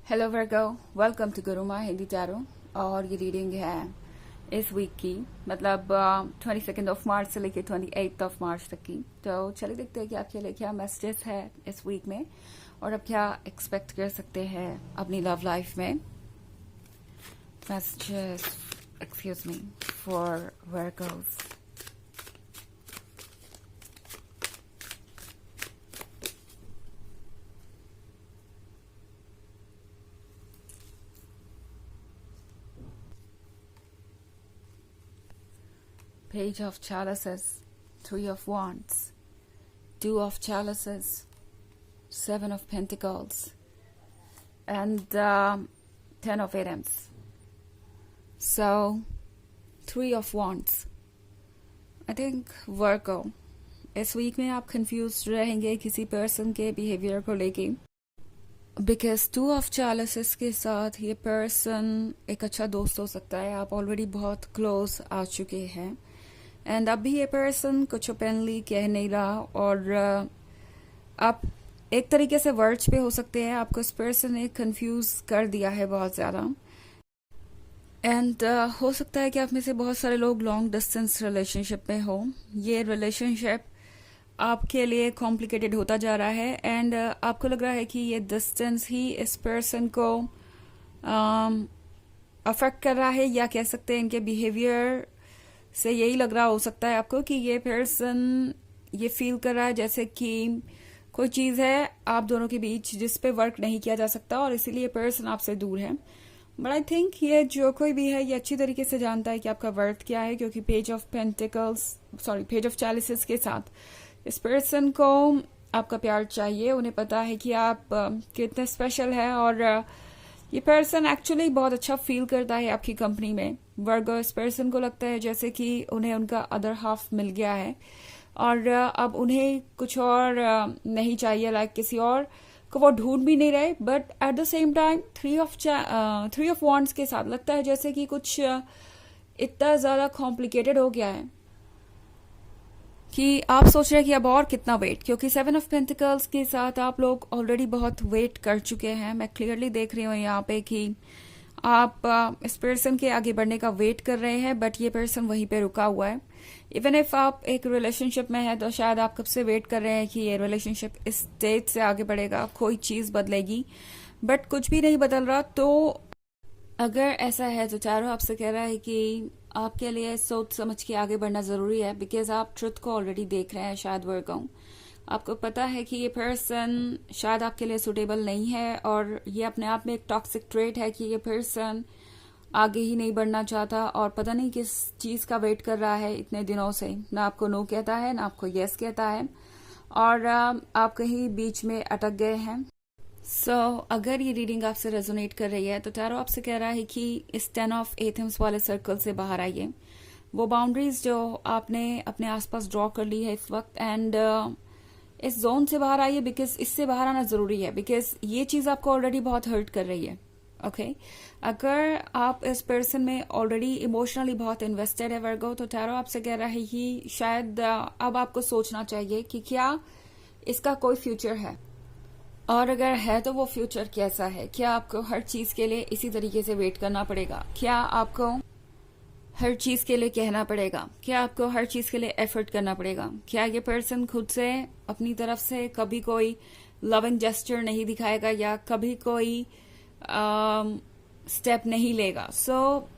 Hello Virgos, welcome to Guruma Hindi tarot. और ये reading है इस वीक की, मतलब 22 मार्च से लेके 28 मार्च तक की। तो चलिए देखते हैं कि आपके लिए क्या मैसेजेस है इस वीक में और आप क्या एक्सपेक्ट कर सकते हैं अपनी लव लाइफ में। Messages, excuse me, for Virgo's. Page of Chalices, Three of Wands, Two of Chalices, Seven of Pentacles, and Ten of Wands. So, Three of Wands. I think Virgo, इस week में आप confuse रहेंगे किसी person के behaviour को लेके, because two of चैलिसेस के साथ ये पर्सन एक अच्छा दोस्त हो सकता है। आप ऑलरेडी बहुत क्लोज आ चुके हैं एंड अब भी ये पर्सन कुछ ओपनली कह नहीं रहा, और आप एक तरीके से वर्ड्स पे हो सकते हैं। आपको इस पर्सन ने कंफ्यूज कर दिया है बहुत ज़्यादा, एंड हो सकता है कि आप में से बहुत सारे लोग लॉन्ग डिस्टेंस रिलेशनशिप में हो। ये रिलेशनशिप आपके लिए कॉम्प्लिकेटेड होता जा रहा है एंड आपको लग रहा है कि ये डिस्टेंस ही इस पर्सन को अफेक्ट कर रहा है, या कह सकते हैं इनके बिहेवियर से यही लग रहा हो सकता है आपको कि ये पर्सन ये फील कर रहा है जैसे कि कोई चीज़ है आप दोनों के बीच जिस पे वर्क नहीं किया जा सकता और इसीलिए पर्सन आपसे दूर है। बट आई थिंक ये जो कोई भी है ये अच्छी तरीके से जानता है कि आपका वर्थ क्या है, क्योंकि पेज ऑफ चैलिसेस के साथ इस पर्सन को आपका प्यार चाहिए। उन्हें पता है कि आप कितने स्पेशल है, और ये पर्सन एक्चुअली बहुत अच्छा फील करता है आपकी कंपनी में। वर्गो, इस पर्सन को लगता है जैसे कि उन्हें उनका अदर हाफ मिल गया है और अब उन्हें कुछ और नहीं चाहिए, लाइक किसी और को वो ढूंढ भी नहीं रहे। But at the same time three of wands के साथ लगता है जैसे कि कुछ इतना ज़्यादा कॉम्प्लिकेटेड हो गया है कि आप सोच रहे हैं कि अब और कितना वेट, क्योंकि सेवन ऑफ पेंटिकल्स के साथ आप लोग ऑलरेडी बहुत वेट कर चुके हैं। मैं क्लियरली देख रही हूँ यहाँ पे कि आप इस पर्सन के आगे बढ़ने का वेट कर रहे हैं, बट ये पर्सन वहीं पे रुका हुआ है। इवन इफ आप एक रिलेशनशिप में हैं तो शायद आप कब से वेट कर रहे हैं कि ये रिलेशनशिप इस स्टेज से आगे बढ़ेगा, कोई चीज़ बदलेगी, बट कुछ भी नहीं बदल रहा। तो अगर ऐसा है तो चारों आपसे कह रहा है कि आपके लिए सोच समझ के आगे बढ़ना ज़रूरी है, बिकॉज आप ट्रुथ को ऑलरेडी देख रहे हैं। शायद वर्क आपको पता है कि ये पर्सन शायद आपके लिए सुटेबल नहीं है, और ये अपने आप में एक टॉक्सिक ट्रेट है कि ये पर्सन आगे ही नहीं बढ़ना चाहता और पता नहीं किस चीज़ का वेट कर रहा है इतने दिनों से। ना आपको नो कहता है ना आपको यस कहता है, और आप कहीं बीच में अटक गए हैं। अगर ये रीडिंग आपसे रेजोनेट कर रही है तो टैरो आपसे कह रहा है कि इस 10 ऑफ एथम्स वाले सर्कल से बाहर आइए। वो बाउंड्रीज जो आपने अपने आसपास ड्रॉ कर ली है इस वक्त, एंड इस जोन से बाहर आइए, बिकॉज इससे बाहर आना जरूरी है, बिकॉज ये चीज़ आपको ऑलरेडी बहुत हर्ट कर रही है। ओके अगर आप इस पर्सन में ऑलरेडी इमोशनली बहुत इन्वेस्टेड है वर्गो, तो टैरो आपसे कह रहा है कि शायद अब आपको सोचना चाहिए कि क्या इसका कोई फ्यूचर है, और अगर है तो वो फ्यूचर कैसा है। क्या आपको हर चीज़ के लिए इसी तरीके से वेट करना पड़ेगा? क्या आपको हर चीज़ के लिए कहना पड़ेगा? क्या आपको हर चीज़ के लिए एफर्ट करना पड़ेगा? क्या ये पर्सन खुद से अपनी तरफ से कभी कोई लविंग जेस्चर नहीं दिखाएगा या कभी कोई स्टेप नहीं लेगा?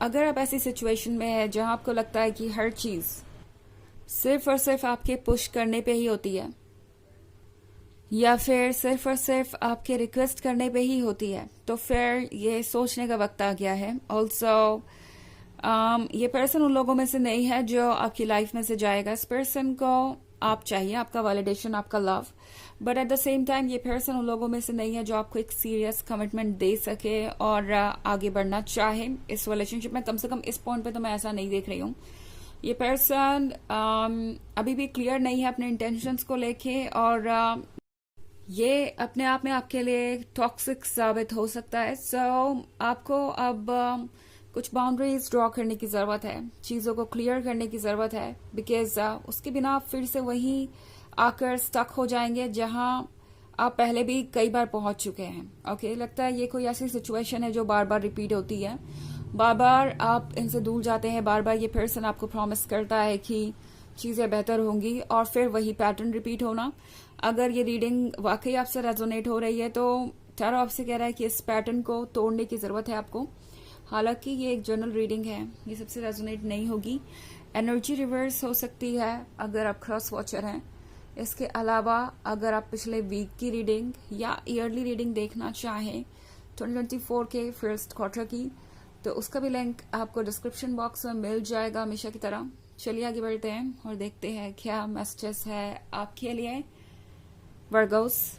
अगर आप ऐसी सिचुएशन में है जहां आपको लगता है कि हर चीज़ सिर्फ और सिर्फ आपके पुश करने पे ही होती है, या फिर सिर्फ और सिर्फ आपके रिक्वेस्ट करने पे ही होती है, तो फिर ये सोचने का वक्त आ गया है। ऑल्सो ये पर्सन उन लोगों में से नहीं है जो आपकी लाइफ में से जाएगा। इस पर्सन को आप चाहिए, आपका वैलिडेशन, आपका love, but at the same time ये पर्सन उन लोगों में से नहीं है जो आपको एक सीरियस कमिटमेंट दे सके और आगे बढ़ना चाहे इस रिलेशनशिप में। कम से कम इस पॉइंट पे तो मैं ऐसा नहीं देख रही हूँ। ये पर्सन अभी भी क्लियर नहीं है अपने इंटेंशंस को लेके, और ये अपने आप में आपके लिए टॉक्सिक साबित हो सकता है। आपको अब कुछ बाउंड्रीज ड्रॉ करने की ज़रूरत है, चीज़ों को क्लियर करने की ज़रूरत है, बिकॉज उसके बिना आप फिर से वहीं आकर स्टक हो जाएंगे जहां आप पहले भी कई बार पहुंच चुके हैं। ओके, लगता है ये कोई ऐसी सिचुएशन है जो बार बार रिपीट होती है, बार बार आप इनसे दूर जाते हैं, बार बार ये पर्सन आपको प्रॉमिस करता है कि चीजें बेहतर होंगी और फिर वही पैटर्न रिपीट होना। अगर ये रीडिंग वाकई आपसे रेजोनेट हो रही है तो टैरो आपसे कह रहा है कि इस पैटर्न को तोड़ने की जरूरत है आपको। हालांकि ये एक जनरल रीडिंग है, ये सबसे रेजोनेट नहीं होगी। एनर्जी रिवर्स हो सकती है अगर आप क्रॉस वॉचर हैं। इसके अलावा अगर आप पिछले वीक की रीडिंग या ईयरली रीडिंग देखना चाहें 2024 के फर्स्ट क्वार्टर की, तो उसका भी लिंक आपको डिस्क्रिप्शन बॉक्स में मिल जाएगा हमेशा की तरह। चलिए आगे बढ़ते हैं और देखते हैं क्या मैसेजेस है आपके लिए Virgo's.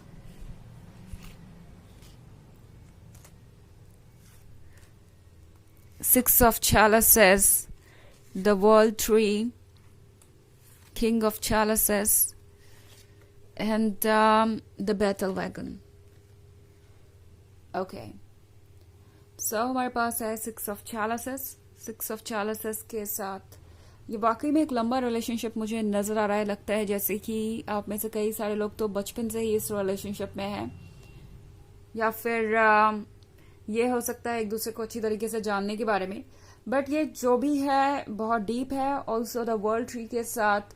Six of Chalices, the World Tree, King of Chalices, and the Battle Wagon. Okay. So हमारे पास है Six of Chalices. Six of Chalices के साथ ये वाकई में एक लंबा रिलेशनशिप मुझे नजर आ रहा है। लगता है जैसे कि आप में से कई सारे लोग तो बचपन से ही इस रिलेशनशिप में हैं, या फिर ये हो सकता है एक दूसरे को अच्छी तरीके से जानने के बारे में। बट ये जो भी है बहुत डीप है। ऑल्सो द वर्ल्ड ट्री के साथ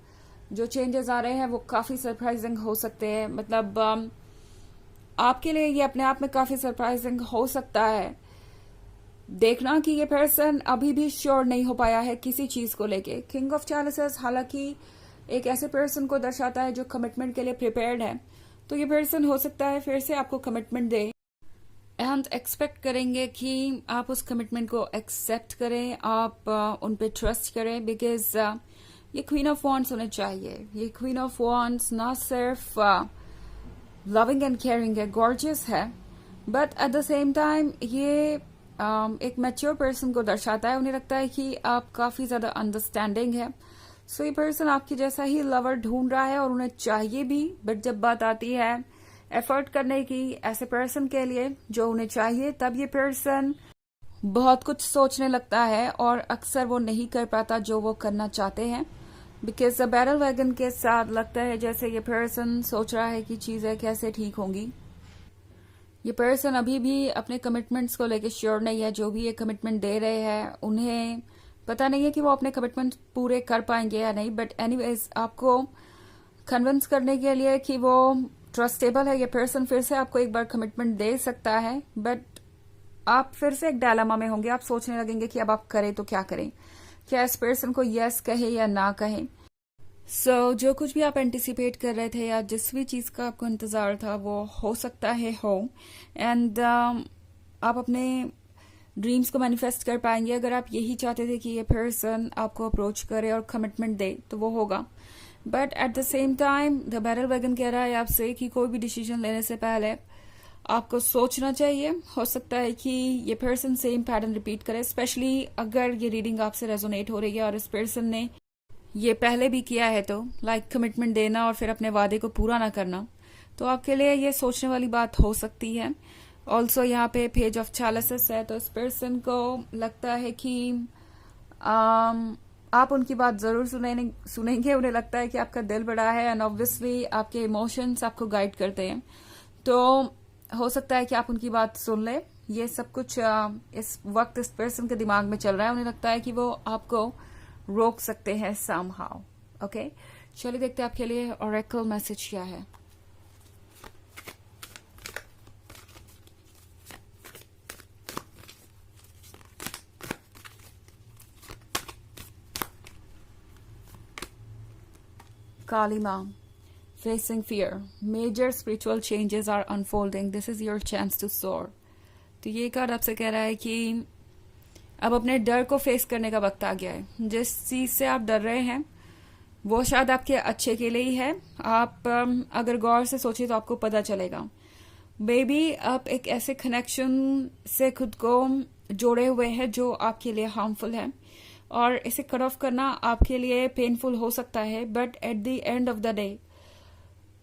जो चेंजेस आ रहे हैं वो काफी सरप्राइजिंग हो सकते हैं। मतलब आपके लिए ये अपने आप में काफी सरप्राइजिंग हो सकता है देखना कि ये पर्सन अभी भी श्योर नहीं हो पाया है किसी चीज को लेके। किंग ऑफ चैलिसेस हालांकि एक ऐसे पर्सन को दर्शाता है जो कमिटमेंट के लिए प्रिपेयर्ड है, तो ये पर्सन हो सकता है फिर से आपको कमिटमेंट दे एंड एक्सपेक्ट करेंगे कि आप उस कमिटमेंट को एक्सेप्ट करें, आप उन पे ट्रस्ट करें। बिकॉज ये क्वीन ऑफ वॉन्ड्स होने चाहिए। ये क्वीन ऑफ वॉन्ड्स ना सिर्फ लविंग एंड केयरिंग है, गॉर्जियस है, but at the same time ये एक मैच्योर पर्सन को दर्शाता है। उन्हें लगता है कि आप काफी ज्यादा अंडरस्टैंडिंग है। सो ये पर्सन आपकी जैसा ही लवर ढूंढ रहा है और उन्हें चाहिए भी। बट जब बात आती है एफर्ट करने की ऐसे पर्सन के लिए जो उन्हें चाहिए, तब ये पर्सन बहुत कुछ सोचने लगता है और अक्सर वो नहीं कर पाता जो वो करना चाहते हैं। बिकॉज द बैटल वैगन के साथ लगता है जैसे ये पर्सन सोच रहा है कि चीजें कैसे ठीक होंगी। ये पर्सन अभी भी अपने कमिटमेंट्स को लेकर श्योर नहीं है। जो भी ये कमिटमेंट दे रहे हैं उन्हें पता नहीं है कि वो अपने कमिटमेंट पूरे कर पाएंगे या नहीं। बट एनीवेज आपको कन्विंस करने के लिए कि वो ट्रस्टेबल है, ये पर्सन फिर से आपको एक बार कमिटमेंट दे सकता है। बट आप फिर से एक डायलेमा में होंगे। आप सोचने लगेंगे कि अब आप करें तो क्या करें, क्या इस पर्सन को यस कहे या ना कहें। सो जो कुछ भी आप एंटिसिपेट कर रहे थे या जिस भी चीज का आपको इंतजार था वो हो सकता है हो। एंड आप अपने ड्रीम्स को मैनिफेस्ट कर पाएंगे। अगर आप यही चाहते थे कि ये पर्सन आपको अप्रोच करे और कमिटमेंट दे तो वो होगा। But at the same time the battle wagon कह रहा है आपसे कि कोई भी डिसीजन लेने से पहले आपको सोचना चाहिए। हो सकता है कि ये पर्सन सेम पैटर्न रिपीट करे, स्पेशली अगर ये रीडिंग आपसे रेजोनेट हो रही है और इस पर्सन ने ये पहले भी किया है, तो लाइक कमिटमेंट देना और फिर अपने वादे को पूरा ना करना, तो आपके लिए ये सोचने वाली बात हो सकती है। ऑल्सो यहाँ पे पेज ऑफ चैलिसेस है, तो इस पर्सन को लगता है कि आप उनकी बात जरूर सुनेंगे। उन्हें लगता है कि आपका दिल बड़ा है एंड ऑब्वियसली आपके इमोशंस आपको गाइड करते हैं, तो हो सकता है कि आप उनकी बात सुन ले। ये सब कुछ इस वक्त इस पर्सन के दिमाग में चल रहा है। उन्हें लगता है कि वो आपको रोक सकते हैं समहाउ। ओके, चलिए देखते हैं आपके लिए ऑरेकल मैसेज क्या है। Kalima, facing fear, major spiritual changes are unfolding. This is your chance to soar. तो ये कार्ड आपसे कह रहा है कि अब अपने डर को फेस करने का वक्त आ गया है। जिस चीज से आप डर रहे हैं वो शायद आपके अच्छे के लिए ही है। आप अगर गौर से सोचिए तो आपको पता चलेगा। बेबी आप एक ऐसे कनेक्शन से खुद को जोड़े हुए हैं जो आपके लिए हार्मफुल है और इसे कट ऑफ करना आपके लिए पेनफुल हो सकता है। But at the end of the day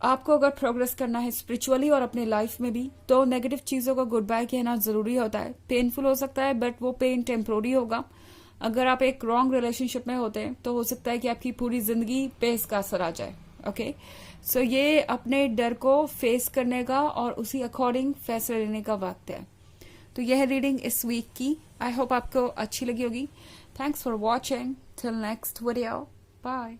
आपको अगर प्रोग्रेस करना है स्पिरिचुअली और अपने लाइफ में भी, तो नेगेटिव चीजों को गुड बाय कहना जरूरी होता है। पेनफुल हो सकता है बट वो पेन टेम्पोररी होगा। अगर आप एक रॉन्ग रिलेशनशिप में होते हैं तो हो सकता है कि आपकी पूरी जिंदगी पे इसका असर आ जाए। ओके, सो ये अपने डर को फेस करने का और उसी अकॉर्डिंग फैसला लेने का वक्त है। तो यह रीडिंग इस वीक की, आई होप आपको अच्छी लगी होगी। Thanks for watching, till next video, bye.